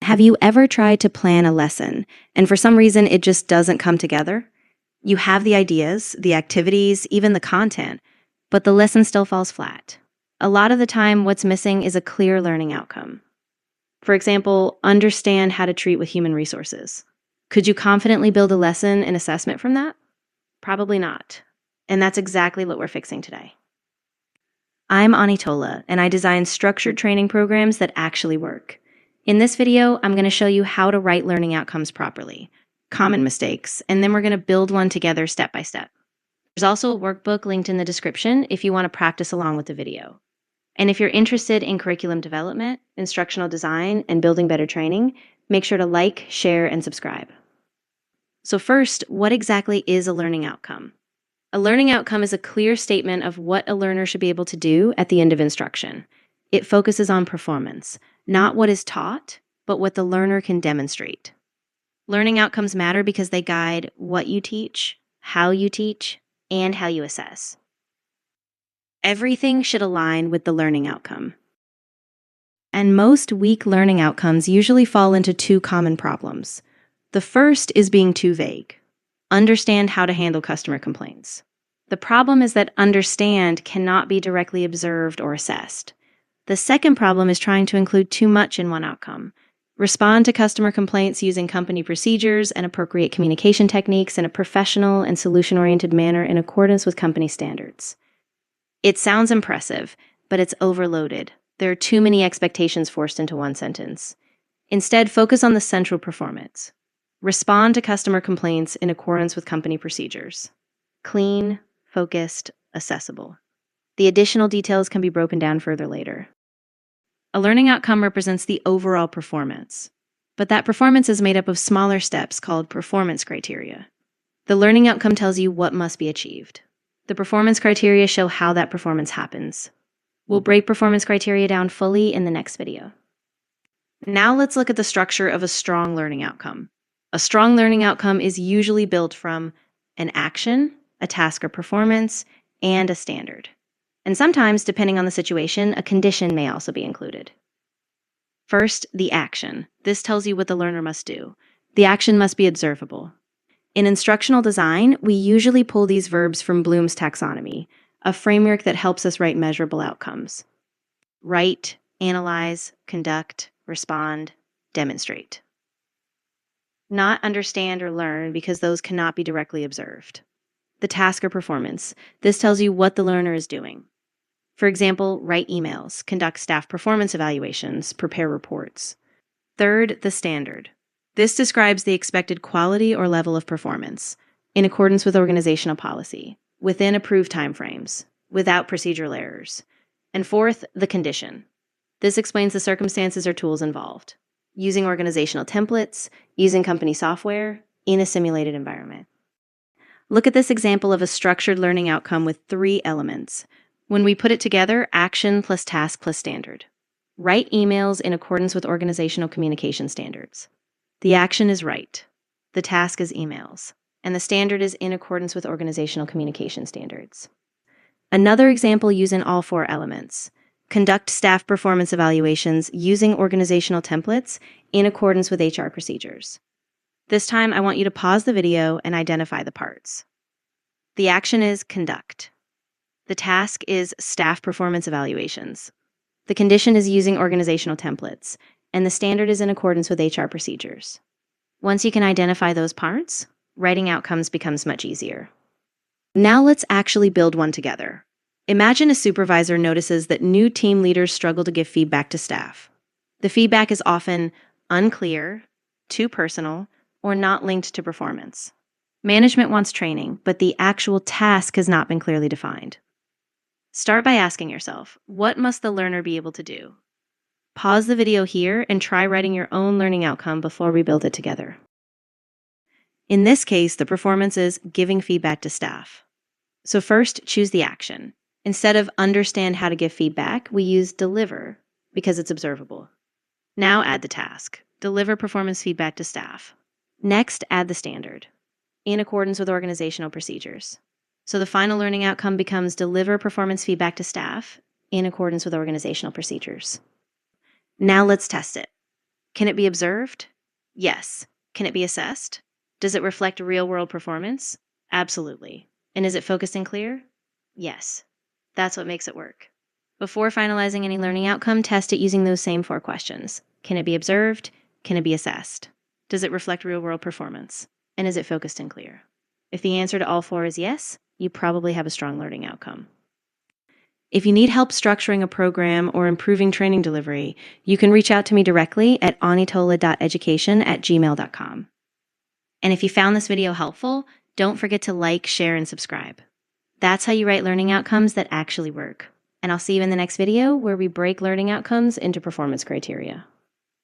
Have you ever tried to plan a lesson, and for some reason it just doesn't come together? You have the ideas, the activities, even the content, but the lesson still falls flat. A lot of the time, what's missing is a clear learning outcome. For example, understand how to treat with human resources. Could you confidently build a lesson and assessment from that? Probably not. And that's exactly what we're fixing today. I'm Onitọla, and I design structured training programs that actually work. In this video, I'm going to show you how to write learning outcomes properly, common mistakes, and then we're going to build one together step by step. There's also a workbook linked in the description if you want to practice along with the video. And if you're interested in curriculum development, instructional design, and building better training, make sure to like, share, and subscribe. So first, what exactly is a learning outcome? A learning outcome is a clear statement of what a learner should be able to do at the end of instruction. It focuses on performance, not what is taught, but what the learner can demonstrate. Learning outcomes matter because they guide what you teach, and how you assess. Everything should align with the learning outcome. And most weak learning outcomes usually fall into two common problems. The first is being too vague. Understand how to handle customer complaints. The problem is that understand cannot be directly observed or assessed. The second problem is trying to include too much in one outcome. Respond to customer complaints using company procedures and appropriate communication techniques in a professional and solution-oriented manner in accordance with company standards. It sounds impressive, but it's overloaded. There are too many expectations forced into one sentence. Instead, focus on the central performance. Respond to customer complaints in accordance with company procedures. Clean, focused, accessible. The additional details can be broken down further later. A learning outcome represents the overall performance, but that performance is made up of smaller steps called performance criteria. The learning outcome tells you what must be achieved. The performance criteria show how that performance happens. We'll break performance criteria down fully in the next video. Now let's look at the structure of a strong learning outcome. A strong learning outcome is usually built from an action, a task or performance, and a standard. And sometimes, depending on the situation, a condition may also be included. First, the action. This tells you what the learner must do. The action must be observable. In instructional design, we usually pull these verbs from Bloom's taxonomy, a framework that helps us write measurable outcomes. Write, analyze, conduct, respond, demonstrate. Not understand or learn because those cannot be directly observed. The task or performance. This tells you what the learner is doing. For example, write emails, conduct staff performance evaluations, prepare reports. Third, the standard. This describes the expected quality or level of performance in accordance with organizational policy, within approved timeframes, without procedural errors. And fourth, the condition. This explains the circumstances or tools involved, using organizational templates, using company software, in a simulated environment. Look at this example of a structured learning outcome with 3 elements. When we put it together, action plus task plus standard. Write emails in accordance with organizational communication standards. The action is write. The task is emails. And the standard is in accordance with organizational communication standards. Another example using all 4 elements. Conduct staff performance evaluations using organizational templates in accordance with HR procedures. This time, I want you to pause the video and identify the parts. The action is conduct. The task is staff performance evaluations. The condition is using organizational templates, and the standard is in accordance with HR procedures. Once you can identify those parts, writing outcomes becomes much easier. Now let's actually build one together. Imagine a supervisor notices that new team leaders struggle to give feedback to staff. The feedback is often unclear, too personal, or not linked to performance. Management wants training, but the actual task has not been clearly defined. Start by asking yourself, what must the learner be able to do? Pause the video here and try writing your own learning outcome before we build it together. In this case, the performance is giving feedback to staff. So first, choose the action. Instead of understand how to give feedback, we use deliver because it's observable. Now add the task, deliver performance feedback to staff. Next, add the standard, in accordance with organizational procedures. So the final learning outcome becomes deliver performance feedback to staff in accordance with organizational procedures. Now let's test it. Can it be observed? Yes. Can it be assessed? Does it reflect real-world performance? Absolutely. And is it focused and clear? Yes. That's what makes it work. Before finalizing any learning outcome, test it using those same 4 questions. Can it be observed? Can it be assessed? Does it reflect real-world performance? And is it focused and clear? If the answer to all 4 is yes, you probably have a strong learning outcome. If you need help structuring a program or improving training delivery, you can reach out to me directly at onitola.education@gmail.com. And if you found this video helpful, don't forget to like, share, and subscribe. That's how you write learning outcomes that actually work. And I'll see you in the next video where we break learning outcomes into performance criteria.